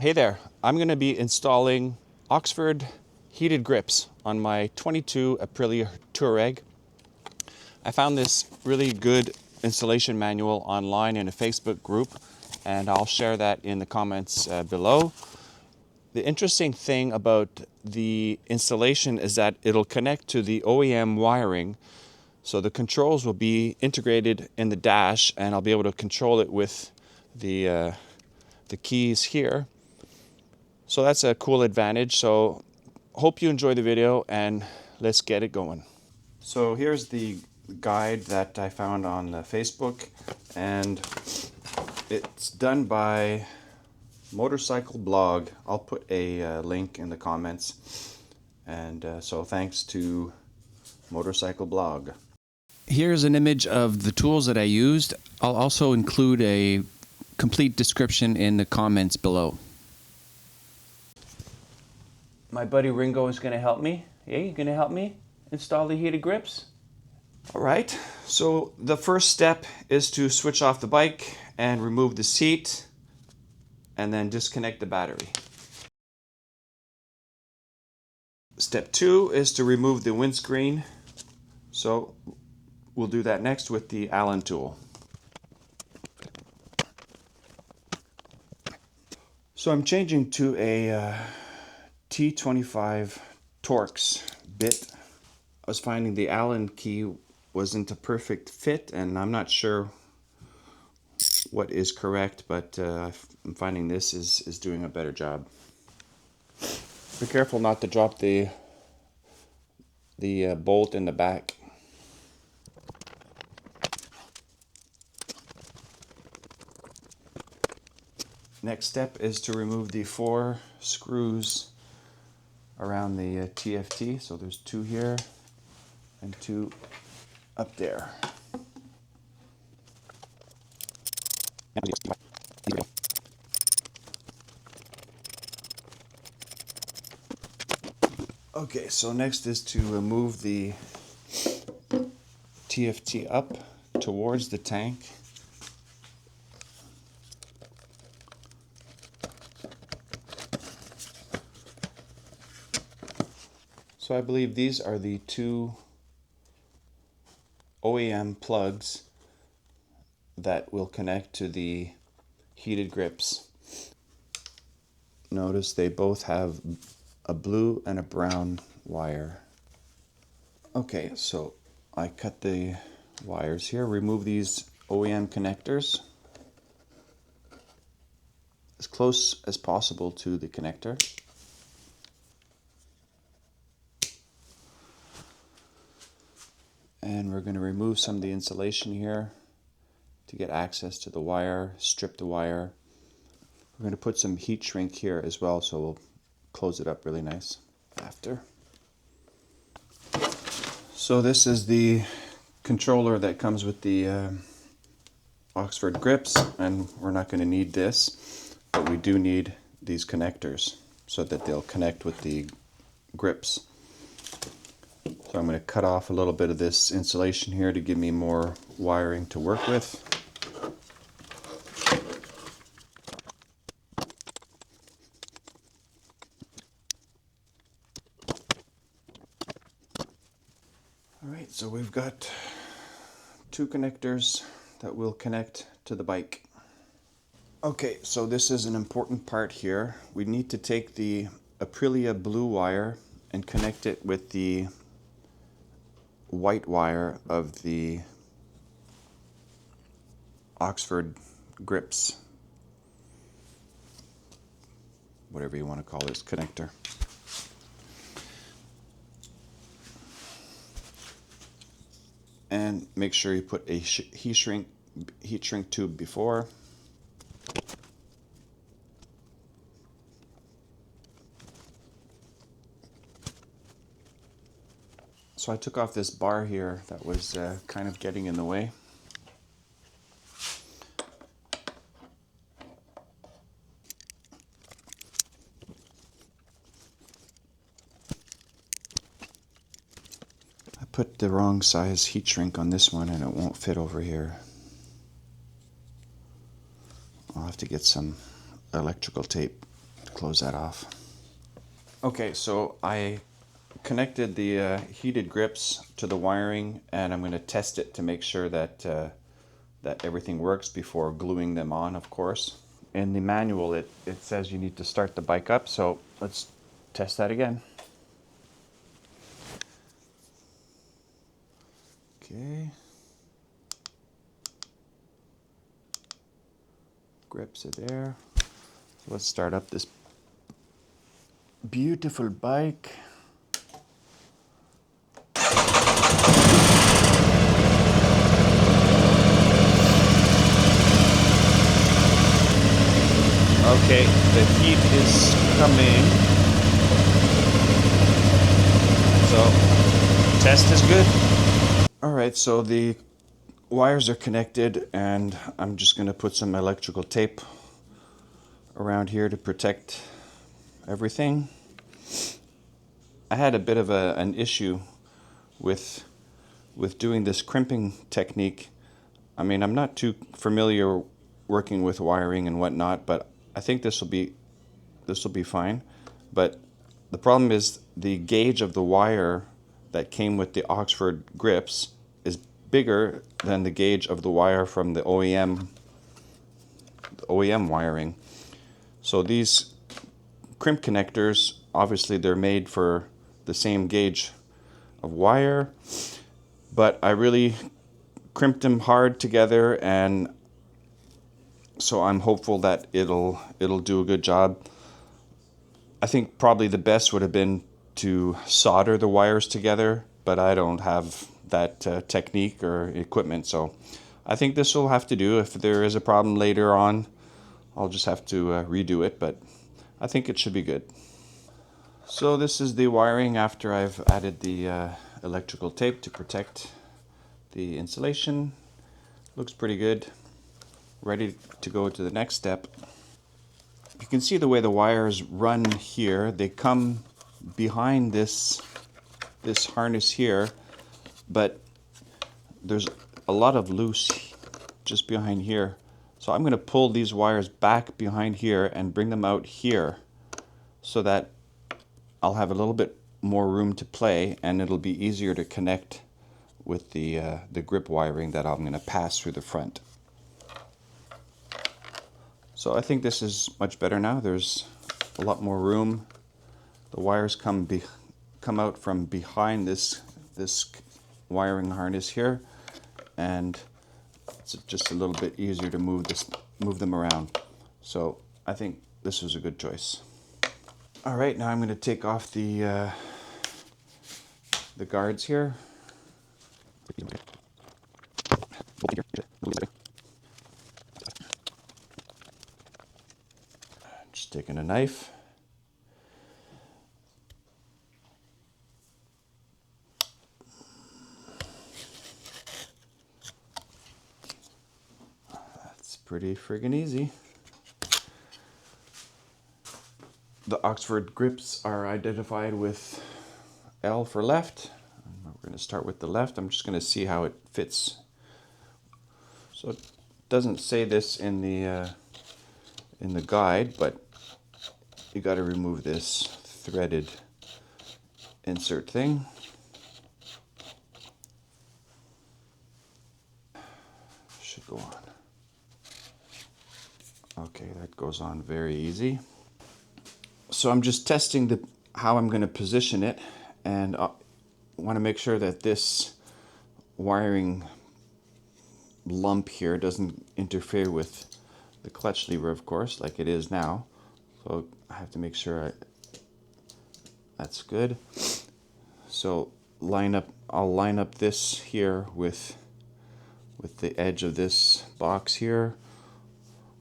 Hey there, I'm going to be installing Oxford heated grips on my 22 Aprilia Tuareg. I found this really good installation manual online in a Facebook group, and I'll share that in the comments below. The interesting thing about the installation is that it'll connect to the OEM wiring, so the controls will be integrated in the dash, and I'll be able to control it with the keys here. So that's a cool advantage. So hope you enjoy the video, and let's get it going. So here's the guide that I found on Facebook, and it's done by Motorcycle Blog. I'll put a link in the comments, and so thanks to Motorcycle Blog. Here's an image of the tools that I used. I'll also include a complete description in the comments below. My buddy Ringo is going to help me. Yeah, you going to help me install the heated grips? All right, so the first step is to switch off the bike and remove the seat, and then disconnect the battery. Step 2 is to remove the windscreen. So we'll do that next with the Allen tool. So I'm changing to a T25 Torx bit. I was finding the Allen key wasn't a perfect fit, and I'm not sure what is correct, but I'm finding this is doing a better job. Be careful not to drop the bolt in the back. Next step is to remove the 4 screws around the TFT. So there's 2 here and 2 up there. Okay, so next is to move the TFT up towards the tank. So I believe these are the 2 OEM plugs that will connect to the heated grips. Notice they both have a blue and a brown wire. Okay, so I cut the wires here, remove these OEM connectors as close as possible to the connector. And we're going to remove some of the insulation here to get access to the wire, strip the wire. We're going to put some heat shrink here as well, so we'll close it up really nice after. So this is the controller that comes with the Oxford grips, and we're not going to need this, but we do need these connectors so that they'll connect with the grips. So I'm going to cut off a little bit of this insulation here to give me more wiring to work with. Alright, so we've got 2 connectors that will connect to the bike. Okay, so this is an important part here. We need to take the Aprilia blue wire and connect it with the white wire of the Oxford grips, whatever you want to call this connector. And make sure you put a heat shrink tube before. So I took off this bar here that was kind of getting in the way. I put the wrong size heat shrink on this one and it won't fit over here. I'll have to get some electrical tape. close that off. Okay, so I connected the heated grips to the wiring, and I'm going to test it to make sure that that everything works before gluing them on, of course. In the manual, it says you need to start the bike up, so let's test that again. Okay. Grips are there. So let's start up this beautiful bike. Okay, the heat is coming. So, test is good. All right, so the wires are connected, and I'm just going to put some electrical tape around here to protect everything. I had a bit of an issue with doing this crimping technique. I mean, I'm not too familiar working with wiring and whatnot, but I think this will be fine. But the problem is the gauge of the wire that came with the Oxford grips is bigger than the gauge of the wire from the OEM wiring. So these crimp connectors, obviously they're made for the same gauge of wire, but I really crimped them hard together, and so I'm hopeful that it'll do a good job. I think probably the best would have been to solder the wires together, but I don't have that technique or equipment, so I think this will have to do. If there is a problem later on, I'll just have to redo it, but I think it should be good. So this is the wiring after I've added the electrical tape to protect the insulation. Looks pretty good. Ready to go to the next step. You can see the way the wires run here. They come behind this harness here, but there's a lot of loose just behind here. So I'm going to pull these wires back behind here and bring them out here so that I'll have a little bit more room to play, and it'll be easier to connect with the grip wiring that I'm going to pass through the front. So I think this is much better now. There's a lot more room. The wires come out from behind this wiring harness here, and it's just a little bit easier to move them around. So I think this was a good choice. All right, now I'm going to take off the guards here. Just taking a knife. That's pretty friggin' easy. The Oxford grips are identified with L for left. We're going to start with the left. I'm just going to see how it fits. So it doesn't say this in the guide, but you got to remove this threaded insert thing. Should go on. Okay, that goes on very easy. So I'm just testing how I'm going to position it, and I want to make sure that this wiring lump here doesn't interfere with the clutch lever, of course, like it is now. So I have to make sure that's good. So I'll line up this here with the edge of this box here,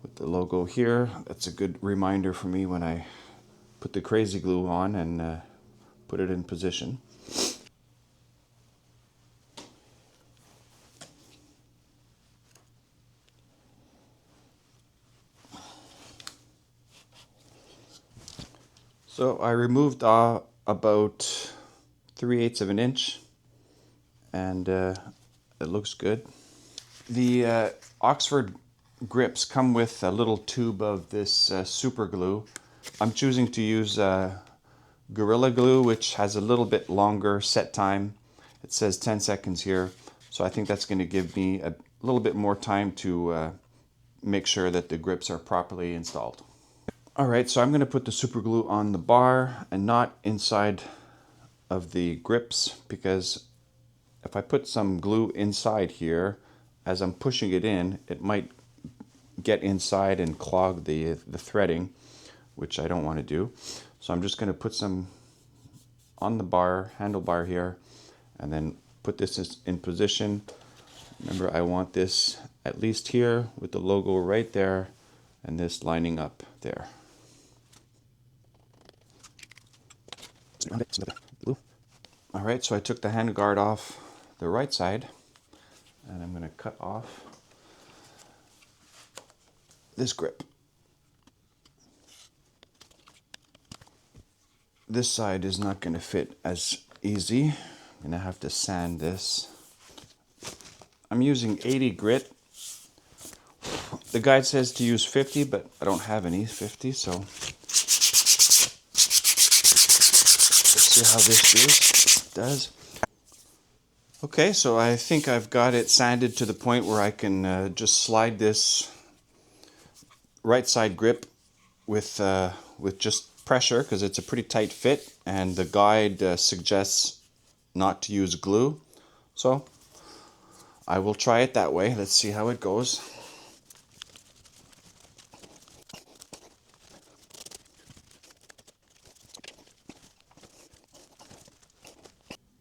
with the logo here. That's a good reminder for me when I put the crazy glue on and put it in position. So I removed about 3/8 of an inch, and it looks good. The Oxford grips come with a little tube of this super glue, I'm choosing to use Gorilla Glue, which has a little bit longer set time. It says 10 seconds here, so I think that's going to give me a little bit more time to make sure that the grips are properly installed. Alright, so I'm going to put the super glue on the bar and not inside of the grips, because if I put some glue inside here, as I'm pushing it in, it might get inside and clog the threading, which I don't want to do. So I'm just going to put some on the bar, handlebar here, and then put this in position. Remember, I want this at least here with the logo right there, and this lining up there. Alright, so I took the handguard off the right side, and I'm going to cut off this grip. This side is not going to fit as easy. I'm going to have to sand this. I'm using 80 grit. The guide says to use 50, but I don't have any 50, so let's see how this does. Okay, so I think I've got it sanded to the point where I can just slide this right side grip with just pressure, because it's a pretty tight fit, and the guide suggests not to use glue. So I will try it that way. Let's see how it goes.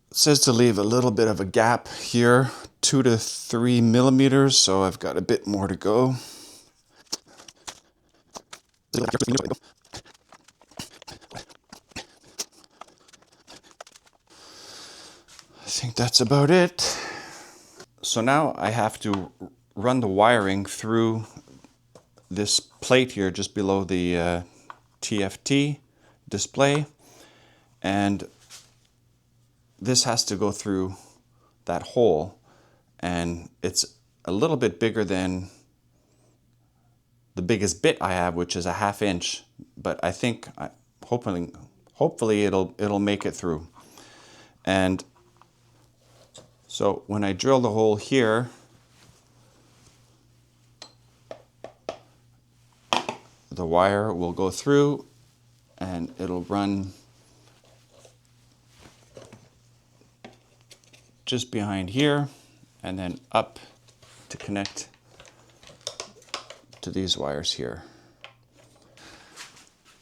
It says to leave a little bit of a gap here, 2 to 3 millimeters, so I've got a bit more to go. I think that's about it. So now I have to run the wiring through this plate here just below the TFT display, and this has to go through that hole, and it's a little bit bigger than the biggest bit I have, which is a 1/2 inch, but I think hopefully it'll make it through. And so when I drill the hole here, the wire will go through and it'll run just behind here and then up to connect to these wires here.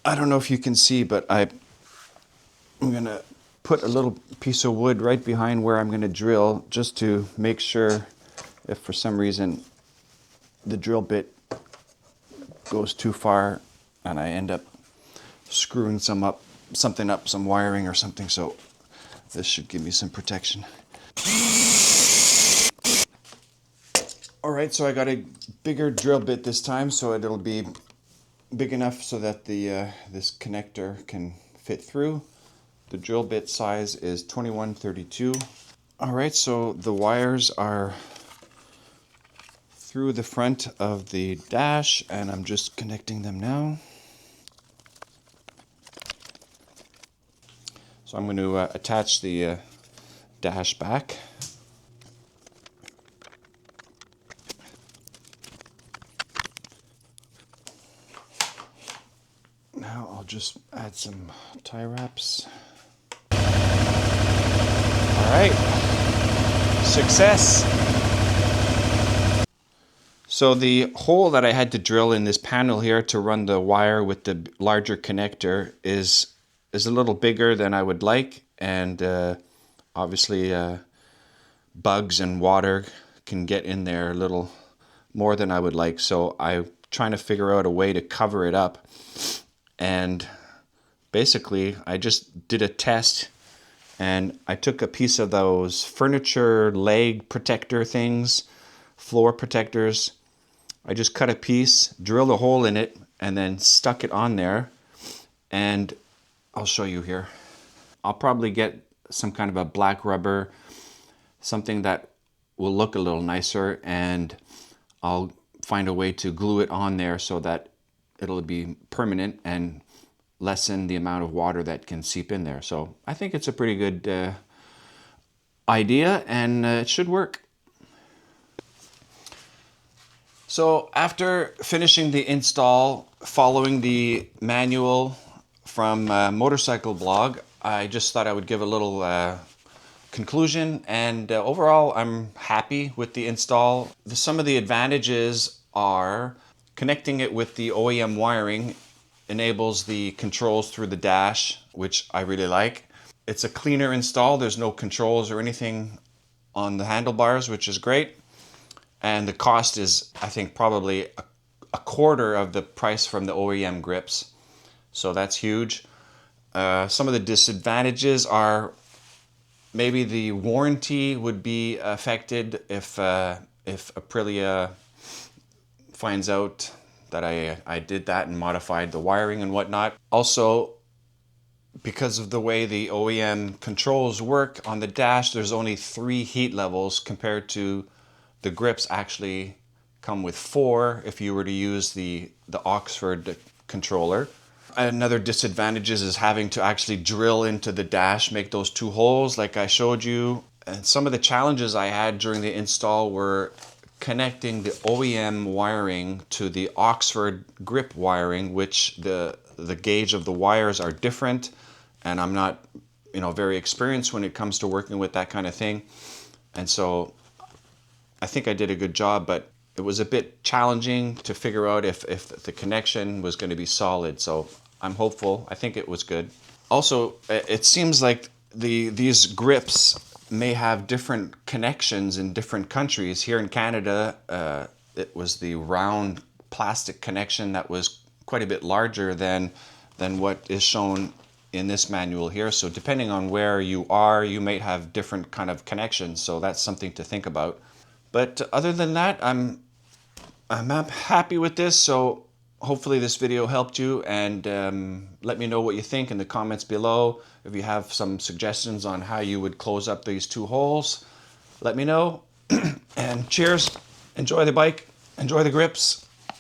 I don't know if you can see, but I'm gonna put a little piece of wood right behind where I'm gonna drill, just to make sure if for some reason the drill bit goes too far and I end up screwing something up, some wiring or something. So this should give me some protection. All right, so I got a bigger drill bit this time, so it'll be big enough so that this connector can fit through. The drill bit size is 2132. All right, so the wires are through the front of the dash, and I'm just connecting them now. So I'm going to attach the dash back. Now I'll just add some tie wraps. All right, success. So the hole that I had to drill in this panel here to run the wire with the larger connector is a little bigger than I would like, and obviously bugs and water can get in there a little more than I would like. So I'm trying to figure out a way to cover it up, and basically I just did a test, and I took a piece of those furniture leg protector things, floor protectors. I just cut a piece, drilled a hole in it, and then stuck it on there. And I'll show you here. I'll probably get some kind of a black rubber, something that will look a little nicer, and I'll find a way to glue it on there so that it'll be permanent. And lessen the amount of water that can seep in there. So I think it's a pretty good idea, and it should work. So after finishing the install, following the manual from Motorcycle Blog, I just thought I would give a little conclusion, and overall I'm happy with the install. Some of the advantages are connecting it with the OEM wiring enables the controls through the dash, which I really like. It's a cleaner install. There's no controls or anything on the handlebars, which is great. And the cost is, I think, probably a quarter of the price from the OEM grips. So that's huge. Some of the disadvantages are maybe the warranty would be affected if Aprilia finds out that I did that and modified the wiring and whatnot. Also, because of the way the OEM controls work on the dash, there's only 3 heat levels compared to the grips actually come with 4 if you were to use the Oxford controller. Another disadvantage is having to actually drill into the dash, make those 2 holes like I showed you. And some of the challenges I had during the install were connecting the OEM wiring to the Oxford grip wiring, which the gauge of the wires are different, and I'm not very experienced when it comes to working with that kind of thing. And so I think I did a good job, but it was a bit challenging to figure out if the connection was going to be solid. So I'm hopeful. I think it was good. Also, it seems like these grips may have different connections in different countries. Here in Canada, it was the round plastic connection that was quite a bit larger than what is shown in this manual here. So depending on where you are, you might have different kind of connections. So that's something to think about. But other than that, I'm happy with this. So hopefully this video helped you, and let me know what you think in the comments below. If you have some suggestions on how you would close up these 2 holes, let me know. And cheers, enjoy the bike, enjoy the grips.